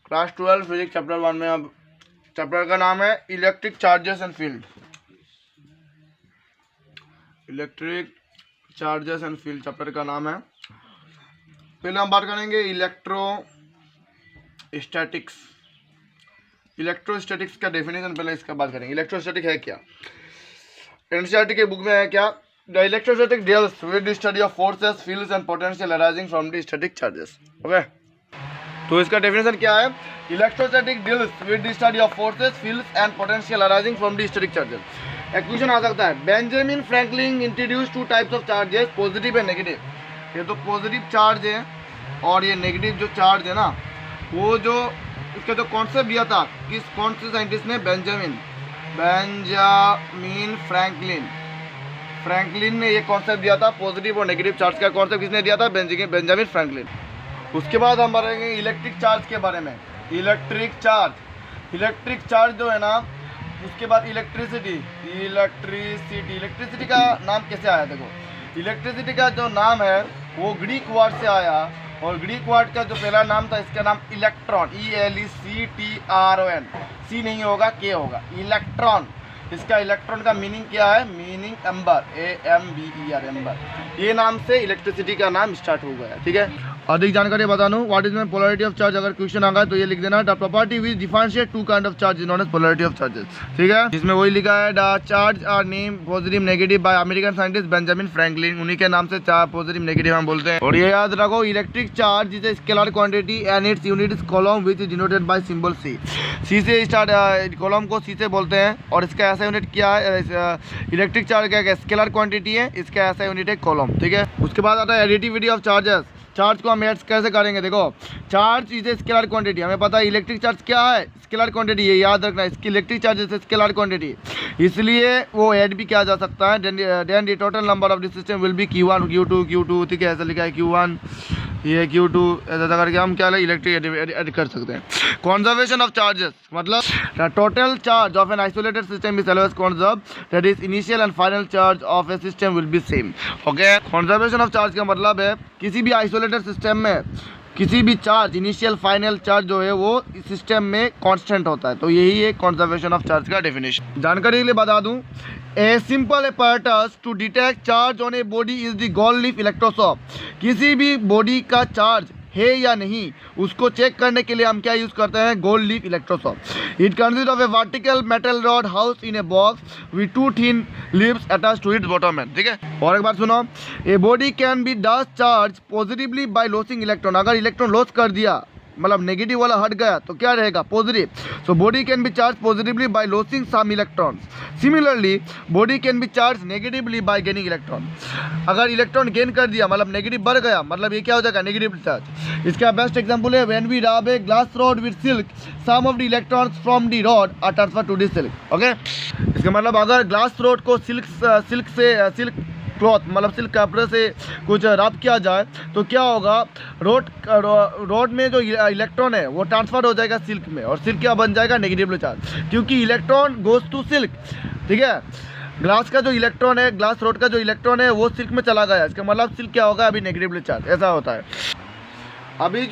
Class 12 physics chapter 1 में अब chapter का नाम है electric charges and field. Electric charges and field chapter का नाम है। पहले हम बात करेंगे इलेक्ट्रोस्टैटिक्स। इलेक्ट्रोस्टैटिक्स का डेफिनेशन पहले इसका बात करेंगे। इलेक्ट्रोस्टैटिक है क्या? एनसीईआरटी के बुक में है क्या? The electrostatic deals with the study of forces, fields and potential arising from the static charges. Okay, तो इसका डेफिनेशन क्या है? Electrostatic deals with the study of forces, fields and potential arising from the static charges. एक question आ सकता है, Benjamin Franklin introduce two types of charges, positive and negative. ये तो positive charge है और ये नेगेटिव जो चार्ज है ना, वो जो इसका जो कॉन्सेप्ट दिया था कौन से साइंटिस्ट ने? बेंजामिन फ्रैंकलिन ने ये कॉन्सेप्ट दिया था। पॉजिटिव और नेगेटिव चार्ज का कॉन्सेप्ट किसने दिया था? Benjamin Franklin. उसके बाद हम बढ़ेंगे इलेक्ट्रिक चार्ज के बारे में। इलेक्ट्रिक चार्ज जो है ना, उसके बाद इलेक्ट्रिसिटी का नाम कैसे आया? देखो, इलेक्ट्रिसिटी का जो नाम है वो ग्रीक वर्ड से आया, और ग्रीक वर्ड का जो पहला नाम था इसका नाम इलेक्ट्रॉन, ELECTRON। सी नहीं होगा, के होगा, इलेक्ट्रॉन। इसका इलेक्ट्रॉन का मीनिंग क्या है? Meaning amber, AMBER, amber. ये नाम से इलेक्ट्रिसिटी का नाम स्टार्ट हो गया। ठीक है, अधिक जानकारी बता दूं, what is my polarity of charge. अगर क्वेश्चन आ गया तो ये लिख देना, the property which differentiate two kind of charge is known as polarity of charges. ठीक है, जिसमें वही लिखा है, the charge are name positive negative by American scientist Benjamin Franklin. उन्हीं के नाम से चार्ज पॉजिटिव नेगेटिव हम बोलते हैं। और ये याद रखो, electric charge is a scalar quantity and its unit is column which is denoted by symbol C। सी से स्टार्ट, कॉलम को C से बोलते हैं, और इसका ऐसा यूनिट क्या है? इलेक्ट्रिक चार्ज क्या स्केलर क्वांटिटी है, इसका ऐसा यूनिट है कॉलम। ठीक है, उसके बाद आता है एडिटिविटी ऑफ चार्जेस। चार्ज को हम ऐड कैसे करेंगे? देखो, charge is a scalar quantity. हमें पता है इलेक्ट्रिक चार्ज क्या है? Scalar quantity. ये याद रखना है, इसकी electric charge is scalar quantity, इसलिए वो ऐड भी किया जा सकता है। Then the total number of the system will be Q1 Q2। ठीक है, ऐसा लिखा है Q1, ये Q2, ऐसा करके हम क्या इलेक्ट्रिक ऐड कर सकते हैं। कंजर्वेशन ऑफ चार्जेस मतलब total charge of an isolated system is always conserve, that is initial and final charge of A system will B same. Okay, conservation of charge का मतलब है किसी भी आइसोलेटेड सिस्टम में किसी भी चार्ज, इनिशियल फाइनल चार्ज जो है वो सिस्टम में कांस्टेंट होता है। तो यही है कंजर्वेशन ऑफ चार्ज का डेफिनेशन। जानकारी के लिए बता दूं, a simple apparatus to detect charge on a body is the gold leaf electroscope. किसी भी बॉडी का चार्ज है या नहीं, उसको चेक करने के लिए हम क्या यूज करते हैं? Gold leaf electroscope. It consist of a vertical metal rod house in a box with 2 thin leaves attached to its bottom end. ठीक है, और एक बात सुनो, a body can be dust charge positively by losing electron. अगर electron loss कर दिया, मतलब नेगेटिव वाला हट गया, तो क्या रहेगा? Positive. So body can be charge positively by losing some electrons. Similarly body can be charge negatively by gaining electron. अगर इलेक्ट्रॉन गेन कर दिया, मतलब नेगेटिव बढ़ गया, मतलब ये क्या हो जाएगा? Negative charge. इसका बेस्ट एग्जांपल है when we rub a glass rod with silk, some of the electrons from the rod are transfer to the silk. Okay, इसका मतलब अगर ग्लास रॉड को सिल्क क्लॉथ मतलब सिल्क कपड़े से कुछ रब किया जाए तो क्या होगा? रोड में जो इलेक्ट्रॉन है वो ट्रांसफर हो जाएगा सिल्क में, और सिल्क क्या बन जाएगा? नेगेटिव चार्ज, क्योंकि इलेक्ट्रॉन गोज टू सिल्क। ठीक है, ग्लास का जो इलेक्ट्रॉन है, ग्लास रोड का जो इलेक्ट्रॉन है वो सिल्क में चला गया, इसका मतलब सिल्क क्या होगा? अभी नेगेटिव चार्ज। ऐसा होता है। अभी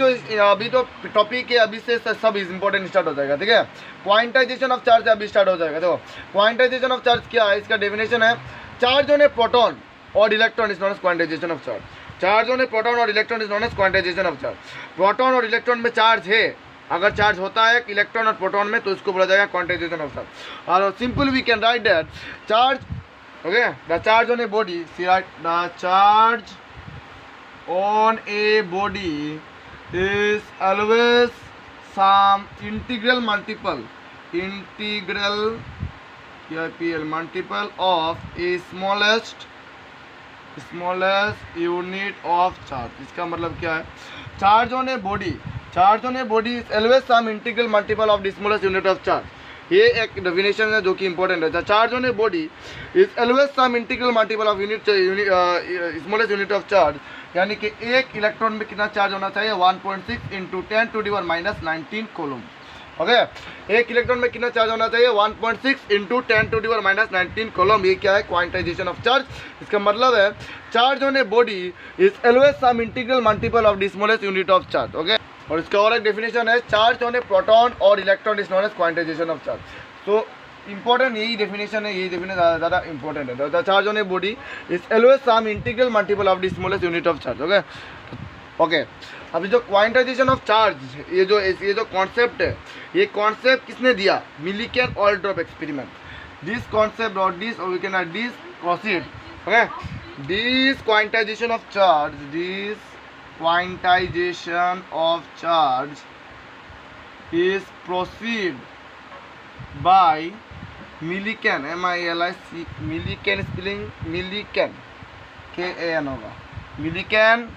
तो टॉपिक है, अभी से सब इंपॉर्टेंट स्टार्ट हो जाएगा। ठीक है, क्वांटाइजेशन ऑफ चार्ज अभी स्टार्ट हो जाएगा। देखो, क्वांटाइजेशन ऑफ चार्ज क्या है? इसका डेफिनेशन है, चार्ज ऑन ए प्रोटॉन और electron is known as quantization of charge. Charge on a proton और electron is known as quantization of charge. Proton और इलेक्ट्रॉन में चार्ज है, अगर चार्ज होता है इलेक्ट्रॉन और प्रोटॉन में, तो इसको बोला जाएगा क्वांटाइजेशन ऑफ चार्ज। और simple we can write that charge, okay, the charge on a body, see right, the charge on a body is always some integral multiple of a smallest unit of charge। इसका मतलब क्या है? Charge on a body is always some integral multiple of the smallest unit of charge। ये एक definition है जो कि important है। Charge on a body is always some integral multiple of smallest unit of charge, यानी कि एक electron में कितना चार्ज होना चाहिए? 1.6 × 10⁻⁻19 कूलम। ओके, एक इलेक्ट्रॉन में कितना चार्ज होना चाहिए? 1.6 × 10⁻⁻19 कूलम। ये क्या है? Quantisation of charge. इसका मतलब है charge on a body is always some integral multiple of the smallest unit of charge. Okay, और इसका और एक डेफिनेशन है, चार्ज ऑन ए प्रोटॉन और electron is known as quantization of charge. तो इंपॉर्टेंट यही डेफिनेशन है, यही डेफिनेशन ज़्यादा इंपॉर्टेंट है। The charge on a body is always some integral multiple of the smallest unit of charge. Okay okay, अभी जो quantisation of charge, ये जो कॉन्सेप्ट है, ये कॉन्सेप्ट किसने दिया? Millikan oil drop experiment. This concept और दिस, और we can add this proceed. Okay, this quantization of charge, this quantization of charge is proceed by Millikan, M-I-L-I-C, Millikan spelling, Millikan, K-A-N होगा, Millikan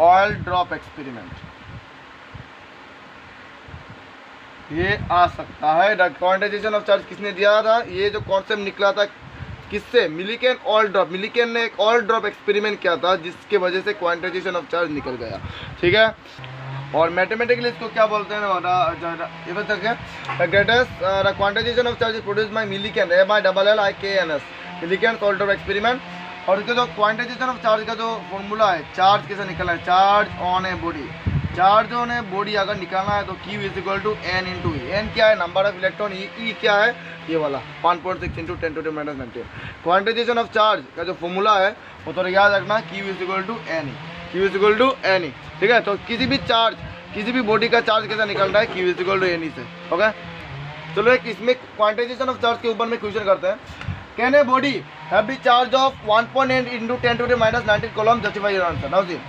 oil drop experiment। ये आ सकता है। The quantisation of charge किसने दिया था? ये जो concept निकला था किससे? मिलीकेन ऑयल ड्रॉप। मिलीकेन ने एक ऑयल ड्रॉप एक्सपेरिमेंट किया था जिसके वजह से क्वांटाइजेशन ऑफ चार्ज निकल गया। ठीक है, और मैथमेटिकली इसको क्या बोलते हैं? ये बता सके, greatest quantization of charge is produced by Millikan, MILLIKNS, Millikan oil drop experiment. और इसके जो क्वांटाइजेशन ऑफ चार्ज का जो फॉर्मूला है, चार्ज कैसे निकलना है? Charge on a body, charge on a body अगर निकालना है तो Q is equal to N into e. N क्या है? Number of electron. ई क्या है? ये वाला 1.6 into 10 to the minus 19। Quantisation of charge का जो फॉर्मूला है वो तो याद रखना, Q is equal to N, Q is equal to N। ठीक है, तो किसी भी चार्ज, किसी भी बॉडी का चार्ज कैसा निकल रहा है? Q is equal to N से। ओके, चलो एक इसमें क्वांटाइजेशन ऑफ चार्ज के ऊपर में क्वेश्चन करते हैं। Can a body have the charge of 1.8 into 10 to the minus 19 coulomb? Justify your answer. Now see,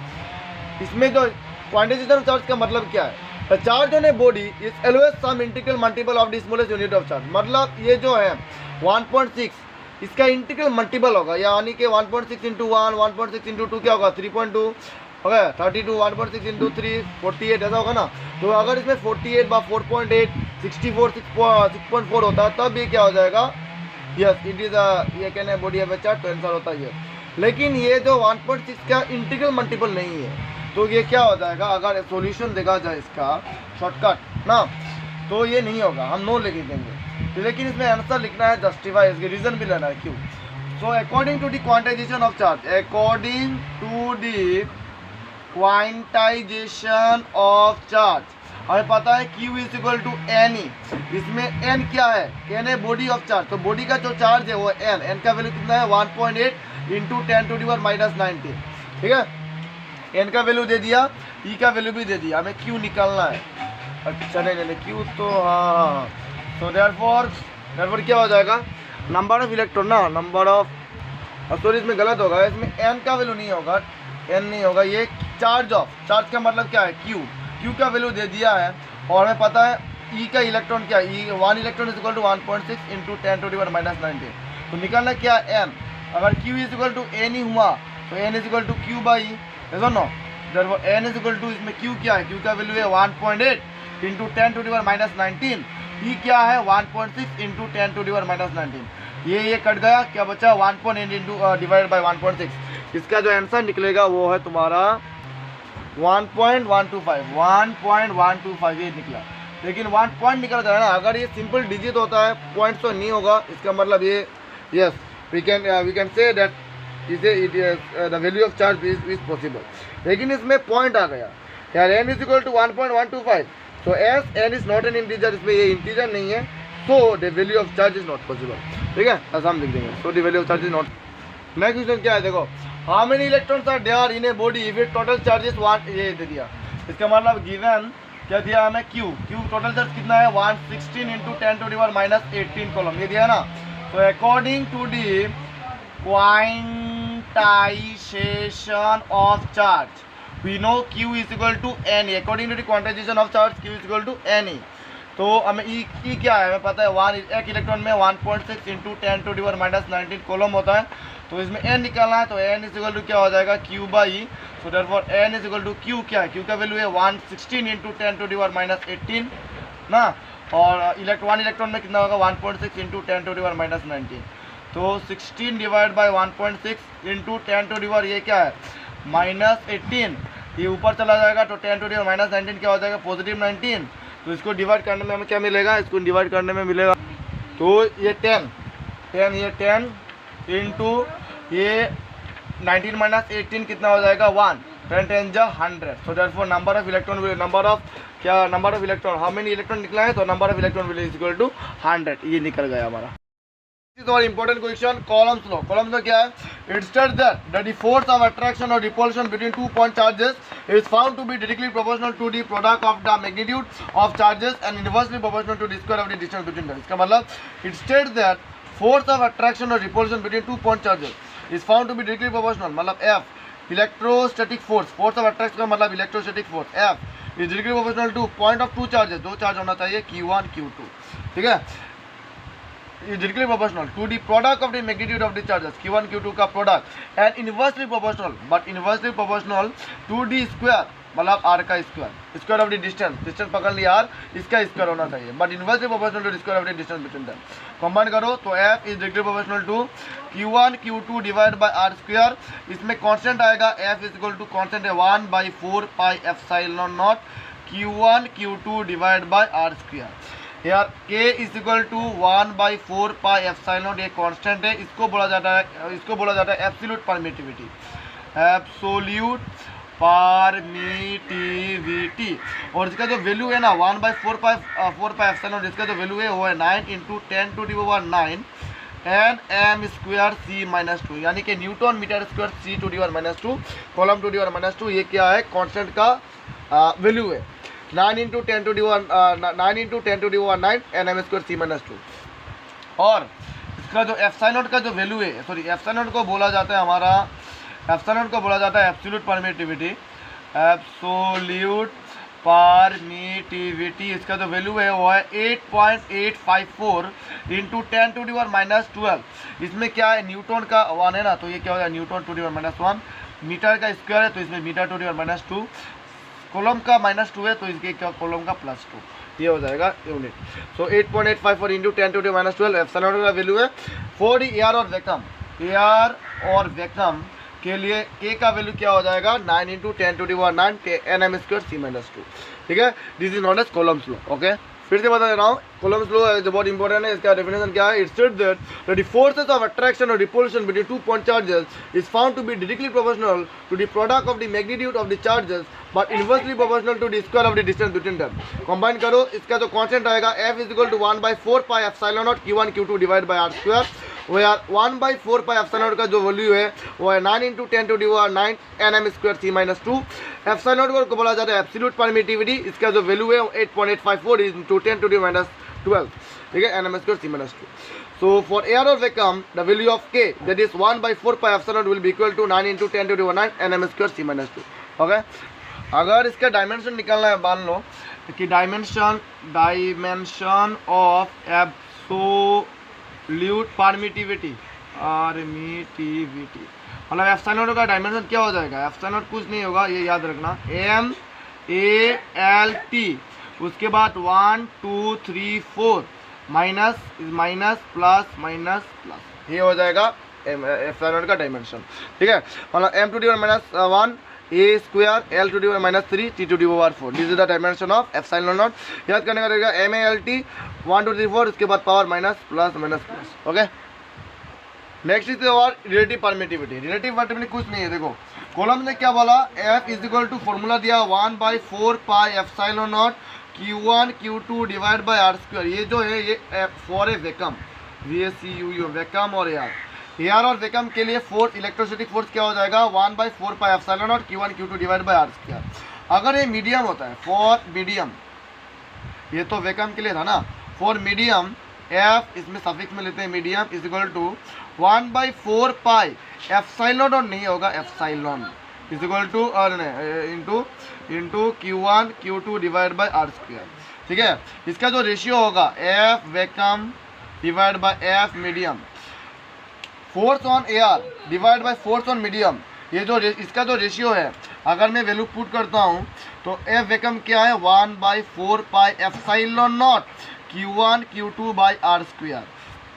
इसमें जो क्वांटाइजेशन ऑफ चार्ज का मतलब क्या है? The charge on a body is always some integral multiple of the smallest unit of charge. मतलब ये जो है 1.6, इसका इंटीग्रल मल्टीपल होगा, यानी कि 1.6 इंटू 1, 1.6 इंटू 2 क्या होगा? 3.2 ओके, 32, 1.6 इंटू 3 48 ऐसा होगा ना। तो अगर इसमें 48 बाय 4.8 64 6.4 होता है तब ये क्या हो जाएगा? यस, इट इज ये कहने बॉडी ऑफ ए चार्ज, तो आंसर होता है ये। लेकिन ये जो 1.6 का इंटीग्रल मल्टीपल नहीं है, तो ये क्या हो जाएगा? अगर सॉल्यूशन देखा जाए इसका शॉर्टकट ना, तो ये नहीं होगा, हम नो लिख देंगे। तो लेकिन इसमें आंसर लिखना है, जस्टिफाई, इसके रीजन भी लेना है क्यों। So according to the quantisation of charge, according to the quantisation of charge, हमें पता है Q is equal to N e. इसमें N क्या है? N है बॉडी ऑफ चार्ज, तो बॉडी का जो चार्ज है वो N का वैल्यू कितना है? 1.8 into 10 to the power minus 19। ठीक है, N का वैल्यू दे दिया, E का वैल्यू भी दे दिया, हमें Q निकालना है। अच्छा नहीं Q तो हाँ, तो देयरफॉर क्या हो जाएगा? नंबर ऑफ इलेक्ट्रॉन ना, नंबर ऑफ, सॉरी इसमें गलत होगा, इसमें N का वैल्यू नहीं होगा, N नहीं होगा, ये चार्ज ऑफ, चार्ज का मतलब क्या है? Q का वैल्यू दे दिया है, और हमें पता है E का इलेक्ट्रॉन क्या है? 1 electron is equal to 1.6 into 10 to the power minus 19। तो निकालना क्या है? N। अगर Q is equal to N ही हुआ तो N is equal to Q by, ऐसा no, therefore N is equal to, इसमें Q क्या है? Q का वैल्यू है 1.8 into 10 to the power minus 19। E क्या है? 1.6 into 10 to the power minus 19। ये कट गया, क्या बचा? 1.8 इंटू डिवाइड बाई 1.6। इसका जो आंसर निकलेगा वो है तुम्हारा 1.125 ये निकला। लेकिन 1 पॉइंट निकल गया ना, अगर ये सिंपल डिजिट होता है, पॉइंट तो नहीं होगा, इसका मतलब ये, yes we can say that the value of charge is possible. लेकिन इसमें पॉइंट आ गया यार, n is equal to 1.125, so as n is not an integer, इसमें ये इंटीजर नहीं है, so the value of charge is not पॉसिबल। ठीक है, ऐसा हम लिख देंगे, सो the value of charge is नॉट। नेक्स्ट क्वेश्चन क्या है? देखो, how many electrons are there in a body if it total charge is 1, ये दे दिया। इसका मतलब गिवन क्या दिया हमें? Q टोटल चार्ज कितना है? 116 into 10 to the power minus 18 coulomb, ये दिया ना। तो according to the quantisation of charge we know Q is equal to N। According to the quantisation of charge Q is equal to N। तो हमें E क्या है? हमें पता है एक इलेक्ट्रॉन में 1.6 into 10 to the power minus 19 coulomb होता है। तो इसमें N निकालना है, तो N इज इक्वल टू क्या हो जाएगा? Q by E। So therefore N is equal to Q क्या है? Q का वैल्यू है 116 into 10 to the power minus 18 ना, और 1 इलेक्ट्रॉन में कितना होगा? 1.6 into 10 to the power minus 19। तो 16 divide by 1.6 into 10 to the power ये क्या है? माइनस 18। ये ऊपर चला जाएगा तो 10 टू द पावर माइनस 19 क्या हो जाएगा? पॉजिटिव 19। तो इसको डिवाइड करने में हमें क्या मिलेगा? इसको डिवाइड करने में मिलेगा, तो ये 10 ये 10 इंटू ये 19 माइनस 18 कितना हो जाएगा? 1। 10 10 जा 100. So therefore number of electron how many electron निकला है, तो number of electron will is equal to 100. ये निकल गया हमारा. This is our important question. Coulomb's law. Coulomb's law क्या है? It states that the force of attraction or repulsion between 2 point charges is found to be directly proportional to the product of the magnitude of charges and inversely proportional to the square of the distance between them. इसका मतलब it states that force of attraction or repulsion between 2 point charges is found to be directly proportional. मतलब F electrostatic force of attraction का मतलब electrostatic force F is directly proportional to point of 2 charges. 2 charge होना चाहिए Q1 Q2. ठीक है, is directly proportional to the product of the magnitude of the charges Q1 Q2 का product and inversely proportional to the square मतलब r का square of the distance पकड़ लिया r, इसका square होना चाहिए, but inversely proportional to the square of the distance between them. Combine करो तो f is directly proportional to Q1 Q2 divided by r square. इसमें कांस्टेंट आएगा f is equal to constant है 1/4 pi epsilon naught Q1 Q2 divided by r square. यार k is equal to 1/4 pi epsilon, ये constant है, इसको बोला जाता है एब्सोल्यूट परमिटिविटी. और इसका जो वैल्यू है ना 1/4 पाई एप्सिलॉन, इसका जो वैल्यू है वो है 9 × 10⁻⁹ एन m स्क्वायर c-2, यानी कि Newton metre square c⁻⁻2 column 2⁻². ये क्या है? कांस्टेंट का वैल्यू है 9 × 10⁻⁹ nm स्क्वायर c-2. और इसका जो एप्सिलॉन का जो वैल्यू है, सॉरी एप्सिलॉन को बोला जाता है एब्सोल्यूट परमिटिविटी. इसका जो वैल्यू है वो है 8.854 × 10⁻⁻12. इसमें क्या है? न्यूटन का 1 है ना, तो ये क्या हो जाएगा न्यूटन 2⁻⁻1. मीटर का स्क्वायर है तो इसमें मीटर 2⁻². कॉलम का -2 है तो इसके क्या कॉलम का +2, ये हो जाएगा यूनिट. सो 8.854 × 10⁻12 एप्सिलॉन का वैल्यू है. फॉर एयर और वैक्यूम के लिए k का वैल्यू क्या हो जाएगा 9 × 10⁻9 nm स्क्वायर c-2. ठीक है, this is known as Coulomb's law. Okay, फिर से बता दे रहा हूँ, कॉलम्स लॉ जो बहुत इंपॉर्टेंट है, इसका डेफिनेशन क्या है? It states that the forces of attraction और repulsion between 2 point charges is found to be directly proportional to the product of the magnitude of the charges but inversely proportional to the square of the distance between them. Combine करो, इसका जो constant आएगा f is equal to 1/4 pi epsilon naught Q1 Q2 divide by r square. वो यार 1/4 pi epsilon का जो value है वो है 9 × 10⁻9 nm स्क्वायर c-2. एप्सिलॉन को बोला जाता है एब्सोल्यूट परमिटिविटी. इसका जो वैल्यू है 8.854 × 10⁻12. ठीक है, nm square c-2. So for air or vacuum, the value of k, that is 1/4 pi epsilon, will be equal to 9 × 10⁻9 nm square c-2. Okay, अगर इसका डायमेंशन निकालना है, मान लो कि डायमेंशन ऑफ एब्सोल्यूट परमिटिविटी मतलब एप्सिलॉन का डायमेंशन क्या हो जाएगा? एप्सिलॉन कुछ नहीं होगा, ये याद रखना, MALT, उसके बाद 1 2 3 4 माइनस प्लस, ये हो जाएगा एप्सिलॉन का डायमेंशन. ठीक है, मतलब m⁻⁻1 a square l⁻³ t⁴. This is the dimension of epsilon not. याद करने का रहेगा MALT 1 2 3 4, इसके बाद power minus plus. Okay, next is और रिलेटिव परमिटिविटी. कुछ नहीं है, देखो कॉलम ने क्या बोला, f is equal to formula दिया 1/4 pi epsilon naught Q1 Q2 divide by r square. ये जो है ये for a vacuum, VACUU vacuum और एयर और वैक्यूम के लिए फोर्स, इलेक्ट्रोस्टैटिक फोर्स क्या हो जाएगा 1/4 pi epsilon naught Q1 Q2 divide by r square. अगर ये मीडियम होता है, फॉर मीडियम, ये तो वैक्यूम के लिए था ना, फॉर मीडियम f इसमें सफिक्स में लेते हैं medium is equal to 1/4 pi epsilon और नहीं होगा epsilon is equal to into Q1 Q2 divide by r square. ठीक है, इसका जो रेशियो होगा f vacuum divide by f medium, force on air divide by force on medium, ये जो इसका जो रेशियो है, अगर मैं वैल्यू पुट करता हूँ तो f वैक्यूम क्या है 1/4 pi epsilon naught Q1 Q2 by r square.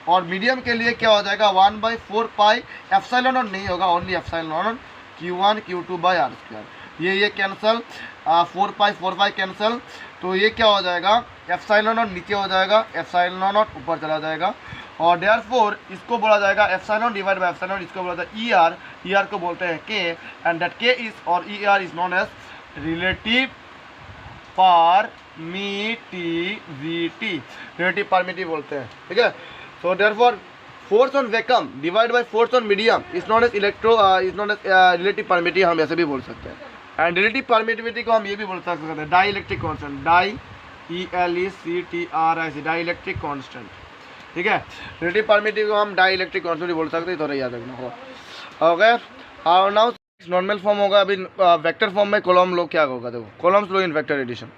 और मीडियम के लिए क्या हो जाएगा 1/4 पाई एप्सिलॉन नॉट नहीं होगा, only epsilon naught Q1 Q2 by r square. ये कैंसल, 4 पाई कैंसल, तो ये क्या हो जाएगा, एप्सिलॉन नॉट नीचे हो जाएगा, एप्सिलॉन नॉट ऊपर चला जाएगा, और देयरफॉर इसको बोला जाएगा एप्सिलॉन डिवाइड बाय एप्सिलॉन, इसको बोला जाता है ER, ER को बोलते हैं K, and that K is और ER is known as relative permittivity, relative permittive बोलते हैं, ठीक है। So therefore force on vacuum divide by force on medium is known as relative permittivity, हम ऐसे भी बोल सकते हैं। एंड रिलेटिव परमिटिविटी को हम ये भी बोल सकते हैं डाई इलेक्ट्रिक कॉन्स्टेंट, डाई ELECTRIC, डाई इलेक्ट्रिक कॉन्स्टेंट, ठीक है। रिलेटिव परमिटिविटी को हम डाई इलेक्ट्रिक कॉन्स्टेंट भी बोल सकते हैं, थोड़ा याद रखना होगा। ओके, और नाउ नॉर्मल फॉर्म होगा, अभी वेक्टर फॉर्म में कॉलम लो क्या होगा, देखो Coulomb's law in vector edition,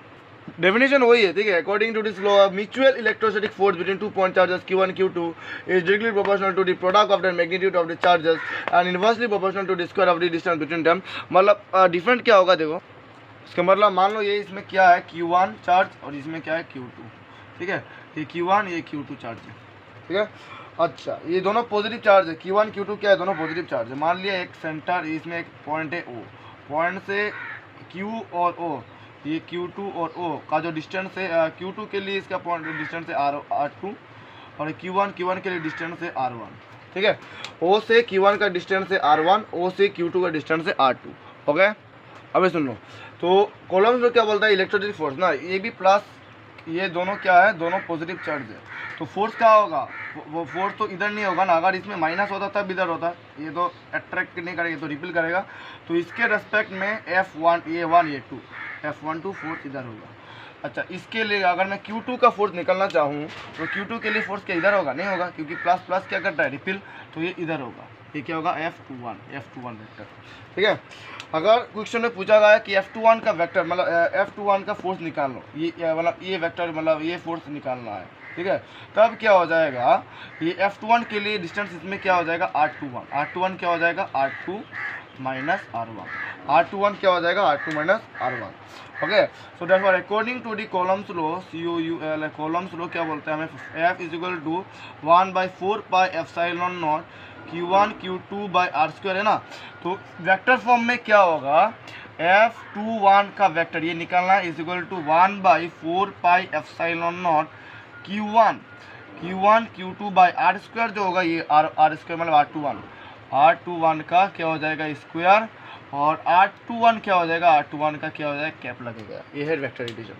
definition वही है, ठीक है। According to this law mutual electrostatic force between 2 point charges Q1 Q2 is directly proportional to the product of the magnitude of the charges and inversely proportional to the square of the distance between them। मतलब different क्या होगा, देखो इसका मतलब मान लो ये इसमें क्या है Q1 चार्ज और इसमें क्या है Q2, ठीक है, ये Q1 ये Q2 चार्ज है, ठीक है। अच्छा, ये दोनों पॉजिटिव चार्ज है, Q1 Q2 क्या है, दोनों पॉजिटिव चार्ज है। मान लिया एक सेंटर, इसमें एक पॉइंट है O, पॉइंट से Q और O, ये Q2 और O का जो डिस्टेंस है, Q2 के लिए इसका पॉइंट डिस्टेंस है R2 और Q1 के लिए डिस्टेंस है R1, ठीक है। O से Q1 का डिस्टेंस है R1, O से Q2 का डिस्टेंस है R2, ओके। अबे सुन लो, तो कॉलम्स में क्या बोलता है इलेक्ट्रोस्टैटिक फोर्स ना, ये भी प्लस, ये दोनों क्या है, दोनों पॉजिटिव चार्ज है, तो फोर्स क्या होगा, वो फोर्स तो इधर नहीं होगा ना, अगर इसमें माइनस होता तब इधर होता, ये तो अट्रैक्ट नहीं करेगा, तो रिपील करेगा, तो इसके रेस्पेक्ट में F1 A1 A2 F12 force इधर होगा। अच्छा, इसके लिए अगर मैं Q2 का फोर्स निकलना चाहूँ तो Q2 के लिए फोर्स क्या इधर होगा, नहीं होगा, क्योंकि प्लस प्लस क्या करता है रिपील, तो ये इधर होगा, ये क्या होगा F21 वेक्टर, ठीक है। अगर क्वेश्चन में पूछा गया है कि F21 का वेक्टर मतलब F21 का फोर्स निकाल लो, ये मतलब ये वेक्टर मतलब ये फोर्स निकालना है, ठीक है, तब क्या हो जाएगा, ये F21 के लिए डिस्टेंस इसमें क्या हो जाएगा R21 क्या हो जाएगा R2 माइनस R1, R21 क्या हो जाएगा R2 minus R1, okay. So therefore according to the Coulomb's law COUL, Coulomb's law क्या बोलते हैं हमें, F is equal to 1/4 pi epsilon naught Q1 Q2 by R² है ना, तो वेक्टर फॉर्म में क्या होगा, F21 का वेक्टर ये निकालना है is equal to 1/4 pi epsilon naught Q1 Q2 by R² जो होगा ये R² मतलब R21 का क्या हो जाएगा स्क्वायर, और R21 क्या हो जाएगा, R21 का क्या हो जाएगा कैप लगेगा, ये है वेक्टर एडिशन।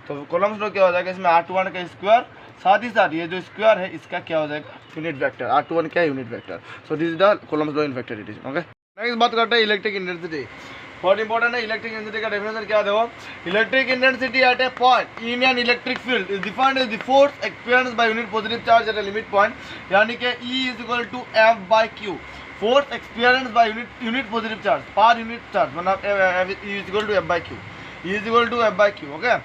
तो कॉलम्स लो क्या हो जाएगा, इसमें R21 का स्क्वायर, साथ ही साथ ये जो स्क्वायर है इसका क्या हो जाएगा यूनिट वेक्टर, R21 क्या है unit vector. So this is the Coulomb's law in vector edition, okay. Next बात करते हैं इलेक्ट्रिक इंटेंसिटी, बहुत इंपॉर्टेंट है। इलेक्ट्रिक इंटेंसिटी का डेफिनेशन क्या देखो, electric intensity at a point in an electric field is defined as the force experienced by unit positive charge at a limit point, यानी कि E is equal to F/Q, force experience by unit positive charge per unit charge, मतलब E is equal to F/Q, E is equal to F/Q, okay.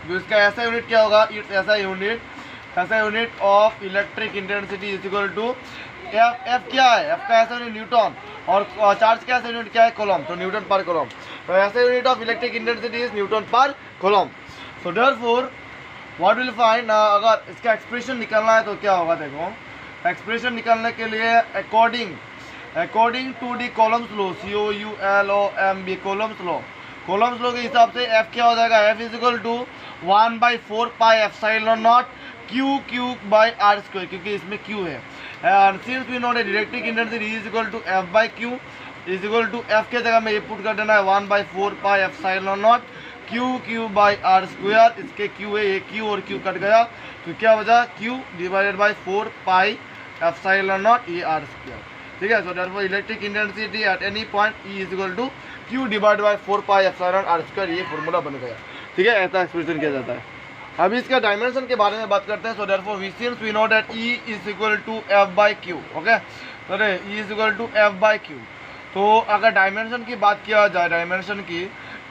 तो इसका ऐसा unit क्या होगा, ऐसा unit of electric intensity is equal to F क्या है, F का ऐसा यूनिट न्यूटन, और चार्ज का ऐसा यूनिट क्या है कूलम्ब, तो न्यूटन पर कूलम्ब, तो ऐसा unit of electric intensity is newton per coulomb. So therefore what will find, अगर इसका एक्सप्रेशन निकालना है तो क्या होगा, देखो एक्सप्रेशन निकालने के लिए according to the Coulomb's law COULOMB Coulomb's law के हिसाब से F क्या हो जाएगा, F is equal to 1/4 pi epsilon naught Q by R², क्योंकि इसमें Q है, and since we know that electric intensity is equal to F/Q is equal to F के जगह में ये पुट कर देना है 1/4 pi epsilon naught Q by R², इसके Q है, ये Q और Q कट गया, तो क्या बचा Q divided by 4 pi epsilon naught ये R², ठीक है। So therefore electric intensity at any point E is equal to Q divided by 4 pi epsilon R², ये फॉर्मूला बन गया, ठीक है, ऐसा एक्सप्रेशन किया जाता है। अभी इसका डायमेंशन के बारे में बात करते हैं। So therefore we know that E is equal to F/Q, okay, तो E is equal to F/Q। तो अगर डायमेंशन की बात किया जाए, डायमेंशन की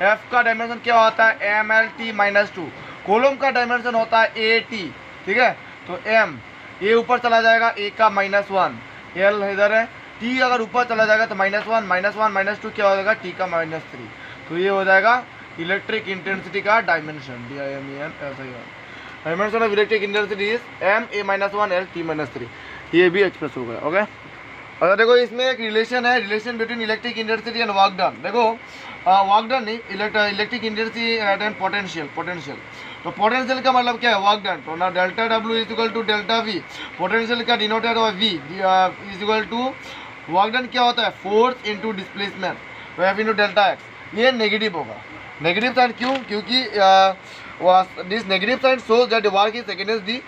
F का डायमेंशन क्या होता है MLT-2, कॉलम का डायमेंशन होता है AT, ठीक है, तो M ये ऊपर चला जाएगा, A का -1, L इधर है, T अगर ऊपर चला जाएगा तो -1 -2 क्या हो जाएगा T का -3, तो ये हो जाएगा इलेक्ट्रिक इंटेंसिटी का डायमेंशन, DIMEN ऐसा ही dimension of electric intensity is M A-1 L T -3, ये भी एक्सप्रेस हो गया, ओके। और देखो इसमें एक रिलेशन है, relation between electric intensity and work done. देखो वर्क डन नहीं, इलेक्ट्रिक इंटेंसिटी एंड पोटेंशियल। तो पोटेंशियल का मतलब क्या है, वर्क डन। तो ना delta W is equal to delta V, potential का डिनोटेड हुआ V is equal to work done क्या होता है, फोर्स इनटू डिस्प्लेसमेंट तो एफ इनटू डेल्टा एक्स। ये नेगेटिव होगा, नेगेटिव साइन क्यों, क्योंकि this negative sign shows that work is against the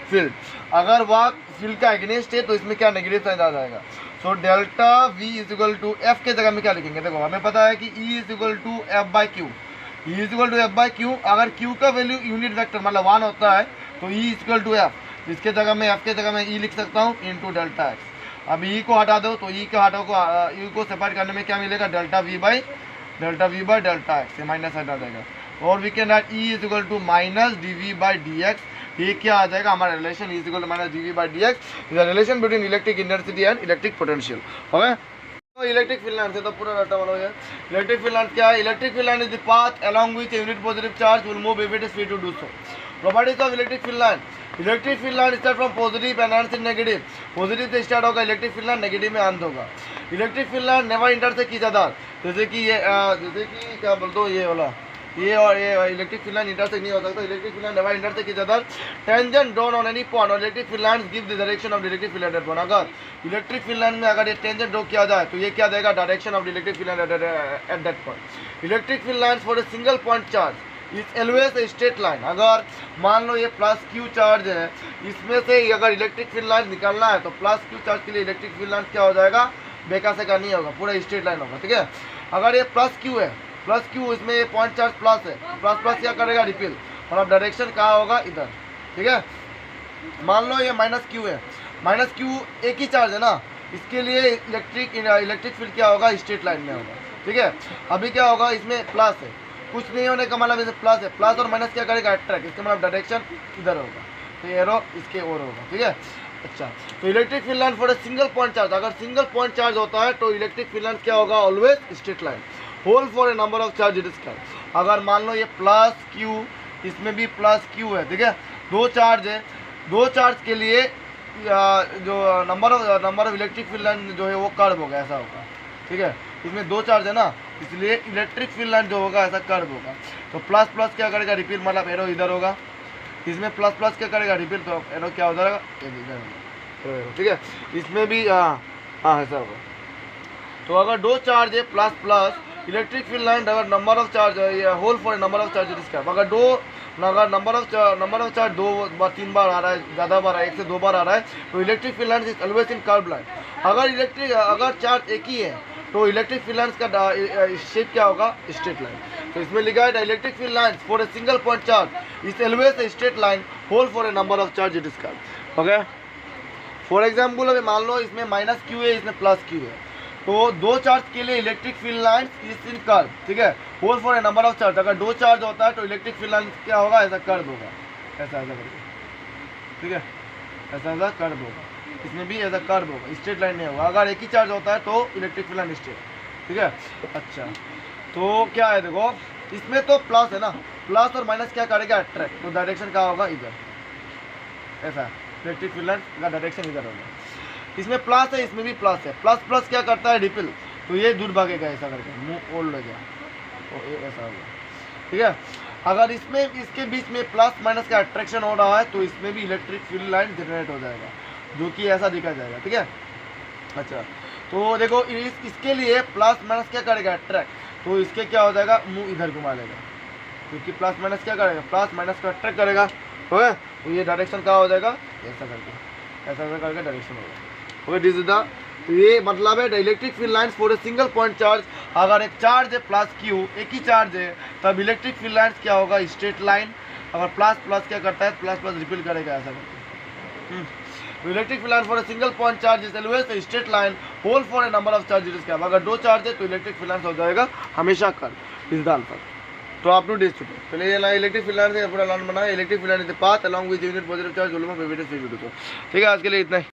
field. अगर वर्क फील्ड का अगेंस्ट है तो इसमें क्या नेगेटिव साइन आ जाएगा। सो delta V is equal to F के जगह में क्या लिखेंगे, देखो हमें पता है कि E is equal to F by Q, E is equal to F by Q. अगर क्यू का वैल्यू यूनिट वेक्टर मतलब 1 होता है तो E is equal to F, इसके जगह में एफ के जगह में ई लिख सकता हूँ इंटू डेल्टा एक्स। अब ई को हटा दो तो ई का हटाओ को ई को सेपरेट करने में क्या मिलेगा, delta V by delta X, minus हटा जाएगा। और we can write E is equal to minus D V by D X. ये क्या आ जाएगा, हमारा relation is equal to minus D V by D X is the relation between electric intensity and electric potential. Okay, तो electric field line से तो पूरा data वाला हो गया। इलेक्ट्रिक फील्ड लाइन क्या है, electric field line is the path along which unit positive charge will move if it is free to do so. Properties of electric field line, electric field line start from positive and ends in negative. Positive से start होगा electric field line, negative में अंत होगा। Electric field line never intersect की ज्यादा, जैसे कि ये जैसे कि क्या बोलते हो, ये वाला ये और ये इलेक्ट्रिक फील्ड लाइन इंटर से नहीं हो सकता। Electric field line never intersect की ज्यादा। Tangent drawn on any point और electric field line give the direction of electric field at one. अगर इलेक्ट्रिक फील्ड लाइन में अगर ये टेंजेंट ड्रॉ किया जाए तो ये क्या देगा, direction of electric field line at that point. Electric field line for a single point charge is always a straight line. अगर मान लो ये प्लस क्यू चार्ज है, इसमें से अगर इलेक्ट्रिक फील्ड लाइन निकालना है तो प्लस क्यू चार्ज के लिए इलेक्ट्रिक फील्ड लाइन क्या हो जाएगा, बेका से का नहीं होगा, पूरा स्ट्रेट लाइन होगा। ठीक है, अगर ये प्लस क्यू है, प्लस क्यू इसमें ये पॉइंट चार्ज प्लस है, प्लस प्लस क्या करेगा, रिपील, और अब डायरेक्शन कहाँ होगा, इधर। ठीक है, मान लो ये माइनस क्यू है, माइनस क्यू एक ही चार्ज है ना, इसके लिए इलेक्ट्रिक फील्ड क्या होगा, स्ट्रेट लाइन में होगा। ठीक है, अभी क्या होगा, इसमें प्लस है, कुछ नहीं होने का मतलब इसे प्लस है, प्लस और माइनस क्या करेगा, अट्रैक्ट, इसका मतलब डायरेक्शन इधर होगा, तो एरो इसके और होगा। ठीक है, अच्छा, तो electric field line for a single point charge, अगर सिंगल पॉइंट चार्ज होता है तो इलेक्ट्रिक फील्ड लाइन क्या होगा, always straight line. Whole for a number of charge it is called. अगर मान लो ये प्लस क्यू, इसमें भी प्लस क्यू है, ठीक है, दो चार्ज है, दो चार्ज के लिए जो number of electric field line जो है वो कर्व होगा, ऐसा होगा। ठीक है, इसमें दो चार्ज है ना, इसलिए इलेक्ट्रिक फील्ड लाइन जो होगा ऐसा कर्व होगा। तो प्लस प्लस क्या करेगा, रिपील, मतलब एरो इधर होगा, इसमें प्लस प्लस क्या करेगा, रिपील, तो एरो क्या हो जाएगा, इधर होगा। ठीक है, इसमें भी हाँ ऐसा होगा। तो अगर दो चार्ज है plus plus, electric field line अगर नंबर ऑफ चार्ज है, whole for number of charge इसका, अगर नंबर ऑफ चार्ज दो बार तीन बार आ रहा है, ज़्यादा बार, एक से दो बार आ रहा है, तो electric field line is always in curve line. अगर चार्ज एक ही है तो इलेक्ट्रिक फील्ड लाइन का शेप क्या होगा, स्ट्रेट लाइन। तो इसमें लिखा है electric field line for a single point charge is always a straight line, whole for a number of charge it is curve. Okay, for example अभी मान लो इसमें माइनस क्यू है, इसमें प्लस क्यू है, तो दो चार्ज के लिए electric field line is in curve. ठीक है, whole for a number of charge, अगर दो चार्ज होता है तो इलेक्ट्रिक फील्ड लाइन क्या होगा, ऐसा कर्व होगा, ऐसा करके। ठीक है, ऐसा कर्व होगा, इसमें भी ऐसा कर्व होगा, स्ट्रेट लाइन नहीं होगा। अगर एक ही चार्ज होता है तो इलेक्ट्रिक फील्ड लाइन स्ट्रेट। ठीक है, अच्छा, तो क्या है, देखो इसमें तो प्लस है ना, प्लस और माइनस क्या करेगा, अट्रैक्ट, तो डायरेक्शन क्या होगा, इधर, ऐसा इलेक्ट्रिक फील्ड लाइन का डायरेक्शन इधर होगा। इसमें प्लस है, इसमें भी प्लस है, प्लस प्लस क्या करता है, रिपील, तो ये दूर भागेगा, ऐसा करके मुंह ओल्ड हो गया, तो ये ऐसा होगा। ठीक है, अगर इसमें इसके बीच में प्लस माइनस का अट्रैक्शन हो रहा है तो इसमें भी इलेक्ट्रिक फील्ड लाइन जनरेट हो जाएगा, जो कि ऐसा दिखा जाएगा। ठीक है, अच्छा, तो देखो इसके लिए प्लस माइनस क्या करेगा, अट्रैक्ट, तो इसके क्या हो जाएगा, मुंह इधर घुमा लेगा, क्योंकि प्लस माइनस क्या करेगा, प्लस माइनस का अट्रैक्ट करेगा। तो ये डायरेक्शन क्या हो जाएगा, ऐसा करके, ऐसा करके डायरेक्शन होगा। ओके, दिस इज द, तो ये मतलब है electric field lines for a single point charge. अगर एक चार्ज है प्लस क्यू, एक ही चार्ज है, तब इलेक्ट्रिक फील्ड लाइंस क्या होगा, स्ट्रेट लाइन। अगर प्लस प्लस क्या करता है, प्लस प्लस रिपील करेगा, ऐसा करके। Electric field line for a single point charge is always a straight line, whole for a number of charges क्या। अगर दो चार्ज है तो इलेक्ट्रिक फील्ड लाइंस हो जाएगा हमेशा कर्व, इस दाल पर। तो आप लोग डिस्ट्रीब्यूट पहले ये इलेक्ट्रिक फील्ड लाइन से पूरा लाइन बनाया। Electric field line is the path along with unit positive charge volume of average field. ठीक है, आज के लिए इतना ही।